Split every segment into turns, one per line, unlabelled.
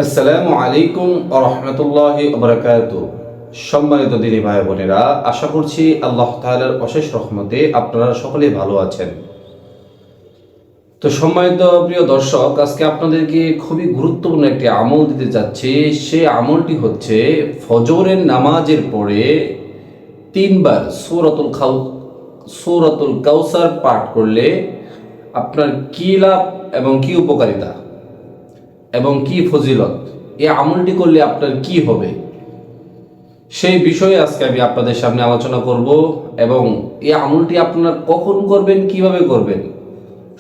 আসসালামু আলাইকুম ওয়া রাহমাতুল্লাহি ওয়া বারাকাতুহু। সম্মানিত দিনী ভাই বোনেরা, আশা করছি আল্লাহ তাআলার অশেষ রহমতে আপনারা সকলেই ভালো আছেন। তো সম্মানিত প্রিয় দর্শক, আজকে আপনাদেরকে খুবই গুরুত্বপূর্ণ একটি আমল দিতে যাচ্ছি। সেই আমলটি হচ্ছে ফজরের নামাজের পরে তিনবার সূরাতুল কাউসার পাঠ করলে আপনার কি লাভ এবং কি উপকারিতা এবং কি ফজিলত, এই আমলটি করলে আপনার কি হবে, সেই বিষয়ে আজকে আমি আপনাদের সামনে আলোচনা করব। এবং এই আমলটি আপনারা কখন করবেন, কিভাবে করবেন,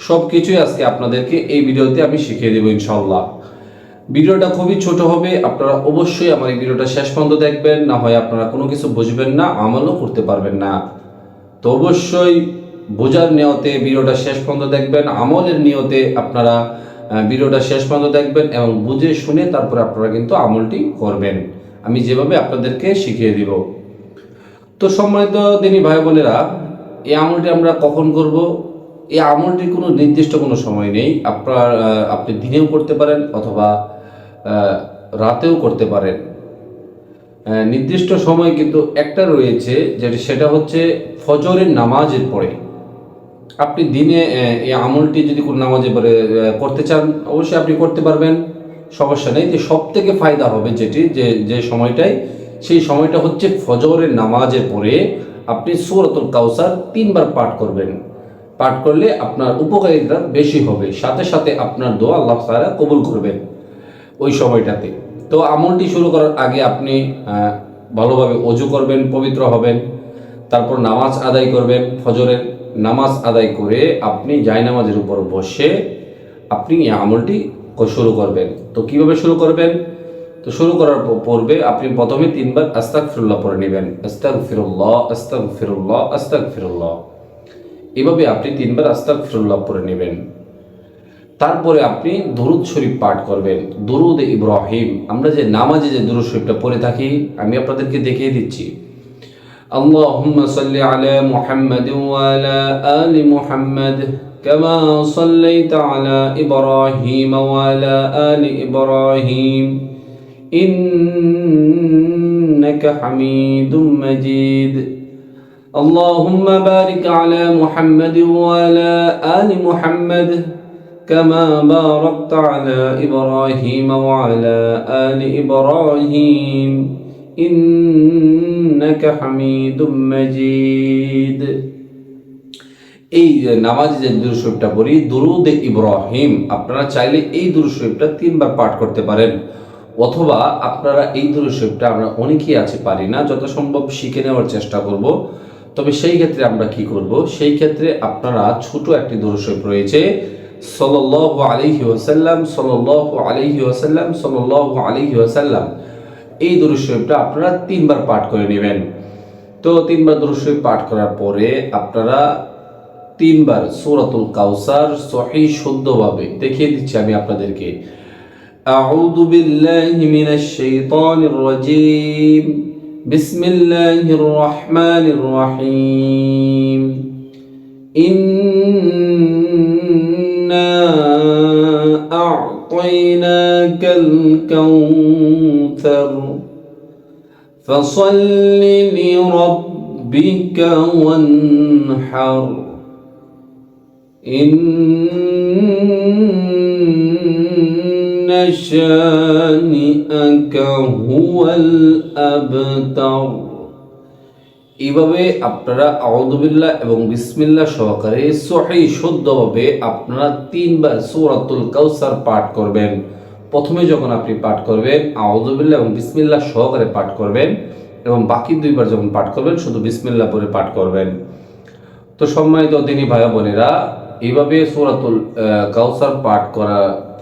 সব কিছুই আজকে আপনাদেরকে এই ভিডিওতে আমি শিখিয়ে দেবো ইনশাআল্লাহ। ভিডিওটা খুবই ছোট হবে, আপনারা অবশ্যই আমার এই ভিডিওটা শেষ পর্যন্ত দেখবেন, না হয় আপনারা কোনো কিছু বুঝবেন না, আমলও করতে পারবেন না। তো অবশ্যই বোঝার নিয়তে ভিডিওটা শেষ পর্যন্ত দেখবেন, আমলের নিয়তে আপনারা ভিডিওটা শেষ পর্যন্ত দেখবেন এবং বুঝে শুনে তারপরে আপনারা কিন্তু আমলটি করবেন, আমি যেভাবে আপনাদেরকে শিখিয়ে দিব। তো সম্মানিত দিনী ভাই বোনেরা, এই আমলটি আমরা কখন করব? এই আমলটির কোনো নির্দিষ্ট কোনো সময় নেই। আপনি দিনেও করতে পারেন অথবা রাতেও করতে পারেন। নির্দিষ্ট সময় কিন্তু একটা রয়েছে, সেটা হচ্ছে ফজরের নামাজের পরে। আপনি দিনে এই আমলটি যদি কোনো নামাজে পরে করতে চান, অবশ্যই আপনি করতে পারবেন, সমস্যা নেই। যে সব থেকে ফায়দা হবে যে সময়টায়, সেই সময়টা হচ্ছে ফজরের নামাজের পরে আপনি সূরাতুল কাউসার তিনবার পাঠ করবেন। পাঠ করলে আপনার উপকারিতা বেশি হবে, সাথে সাথে আপনার দোয়া আল্লাহ তাআলা কবুল করবেন ওই সময়টাতে। তো আমলটি শুরু করার আগে আপনি ভালোভাবে অজু করবেন, পবিত্র হবেন, তারপর নামাজ আদায় করবেন। ফজরের নামাজ আদায় করে আপনি জায়নামাজের উপর বসে আপনি এই আমলটি শুরু করবেন। তো কিভাবে শুরু করবেন? তো শুরু করার পূর্বে আপনি প্রথমে তিনবার আস্তাগফিরুল্লাহ পড়ে নেবেন। আস্তাগফিরুল্লাহ, আস্তাগফিরুল্লাহ, আস্তাগফিরুল্লাহ, এভাবে আপনি তিনবার আস্তাগফিরুল্লাহ পড়ে নেবেন। তারপরে আপনি দুরূদ শরীফ পাঠ করবেন, দুরূদ ইব্রাহিম। আমরা যে নামাজে যে দুরূদ শরীফটা পড়ে থাকি, আমি আপনাদেরকে দেখিয়ে দিচ্ছি। اللهم صل على محمد وعلى آل محمد كما صليت على إبراهيم وعلى آل إبراهيم إنك حميد مجيد اللهم بارك على محمد وعلى آل محمد كما باركت على إبراهيم وعلى آل إبراهيم ইন্নাকা হামিদুম মাজিদ। এই নামাজে যে দুরূদ শরীফটা পড়ি, দুরূদ ইব্রাহিম, আপনারা চাইলে এই দুরূদ শরীফটা তিনবার পাঠ করতে পারেন। অথবা আপনারা এই দুরূদ শরীফটা, আমরা অনেকেই আছে পারি না, যত সম্ভব শিখে নেওয়ার চেষ্টা করব। তবে সেই ক্ষেত্রে আমরা কি করব? সেই ক্ষেত্রে আপনারা ছোট একটি দুরূদ শরীফ রয়েছে, সাল্লাল্লাহু আলাইহি ওয়াসাল্লাম, সাল্লাল্লাহু আলাইহি ওয়াসাল্লাম, সাল্লাল্লাহু আলাইহি ওয়াসাল্লাম, এই দুরূদ শরীফটা আপনারা তিনবার পাঠ করে নেবেন। তো তিনবার দুরূদ শরীফ পাঠ করার পরে আপনারা তিনবার সূরাতুল কাউসার সহিহ শুদ্ধভাবে দেখিয়ে দিচ্ছি আমি আপনাদেরকে। আউযু বিল্লাহি মিনাশ শাইতানির রাজীম, বিসমিল্লাহির রহমানির রহিম। ইন্না আ'তাইনাকাল কাউসার فصل لربك وانحر إن شانئك هو الأبتر। এইভাবে আপনারা আউযু বিল্লাহ এবং বিসমিল্লাহ সহকারে সহিহ শুদ্ধভাবে আপনারা তিনবার সূরাতুল কাউসার পাঠ করবেন। প্রথমে যখন আপনি পাঠ করবেন, আউযু বিল্লাহ এবং বিসমিল্লাহ সহকারে পাঠ করবেন, এবং বাকি দুইবার যখন পাঠ করবেন শুধু বিসমিল্লাহ পড়ে পাঠ করবেন। তো সম্মানিত দিনী ভাই বোনেরা, এইভাবে সূরাতুল কাউসার পাঠ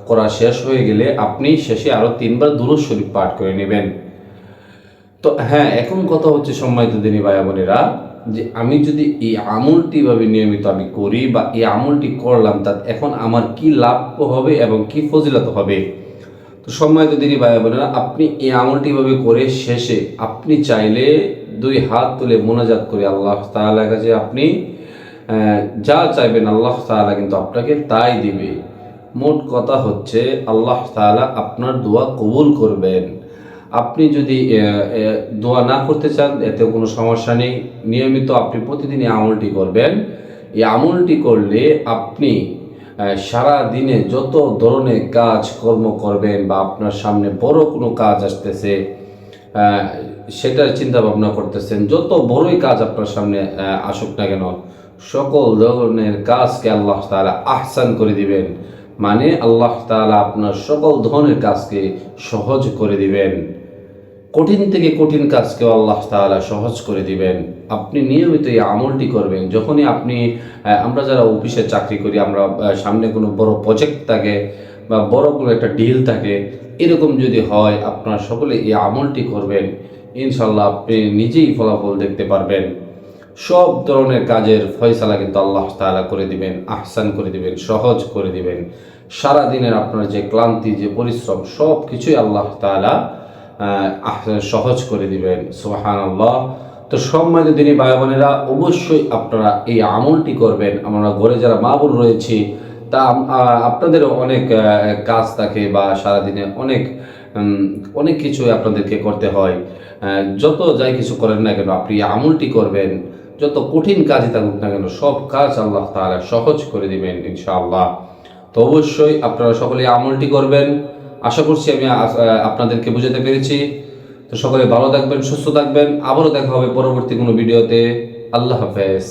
করা শেষ হয়ে গেলে আপনি শেষে আরো তিনবার দুরূদ শরীফ পাঠ করে নেবেন। তো হ্যাঁ, এখন কথা হচ্ছে সম্মানিত দিনী ভাই বোনেরা, যে আমি যদি এই আমলটি ভাবে নিয়মিত আমি করি বা এই আমলটি করলাম, তা এখন আমার কি লাভ হবে এবং কি ফজিলত হবে। তো সম্মানিত দিনী ভাই বোনেরা, আপনি এই আমলটি ভাবে করে শেষে আপনি চাইলে দুই হাত তুলে মোনাজাত করে আল্লাহ তাআলার কাছে আপনি যা চাইবেন, আল্লাহ তাআলা কিন্তু আপনাকে তাই দিবে। মোট কথা হচ্ছে আল্লাহ তাআলা আপনার দোয়া কবুল করবেন। আপনি যদি দোয়া না করতে চান এতে কোনো সমস্যা নেই, নিয়মিত আপনি প্রতিদিন এই আমলটি করবেন। এই আমলটি করলে আপনি সারা দিনে যত ধরনের কাজ কর্ম করবেন বা আপনার সামনে বড় কোনো কাজ আসতেছে, সেটার চিন্তা ভাবনা করতেছেন, যত বড়ই কাজ আপনার সামনে আসুক না কেন, সকল ধরনের কাজকে আল্লাহ তাআলা আহসান করে দিবেন। মানে আল্লাহ তাআলা আপনার সকল ধরনের কাজকে সহজ করে দিবেন। কঠিন থেকে কঠিন কাজকেও আল্লাহ তাআলা সহজ করে দিবেন। আপনি নিয়মিত এই আমলটি করবেন। যখনই আপনি আমরা যারা অফিসে চাকরি করি, আমরা সামনে কোনো বড় প্রজেক্ট থাকে বা বড় কোনো একটা ডিল থাকে, এরকম যদি হয় আপনারা সকলে এই আমলটি করবেন, ইনশাল্লাহ আপনি নিজেই ফলাফল দেখতে পারবেন। সব ধরনের কাজের ফয়সালা কিন্তু আল্লাহ তাআলা করে দিবেন, আহসান করে দিবেন, সহজ করে দিবেন। সারা দিনের আপনার যে ক্লান্তি, যে পরিশ্রম, সব কিছুই আল্লাহ তাআলা সহজ করে দিবেন। সুবহানাল্লাহ। তো সম্মানিত দিনী ভাই বোনেরা, অবশ্যই আপনারা এই আমলটি করবেন। আমরা ঘরে যারা মা বোন রয়েছি, তা আপনাদেরও অনেক কাজ থাকে বা সারাদিনে অনেক অনেক কিছু আপনাদেরকে করতে হয়। যত যাই কিছু করেন না কেন, আপনি এই আমলটি করবেন, যত কঠিন কাজই থাকুক না কেন, সব কাজ আল্লাহ তাআলা সহজ করে দিবেন ইনশাআল্লাহ। তো অবশ্যই আপনারা সকলে আমলটি করবেন। আশা করছি আমি আপনাদেরকে বুঝাতে পেরেছি। তো সকলে ভালো থাকবেন, সুস্থ থাকবেন। আবারও দেখা হবে পরবর্তী কোনো ভিডিওতে। আল্লাহ হাফেজ।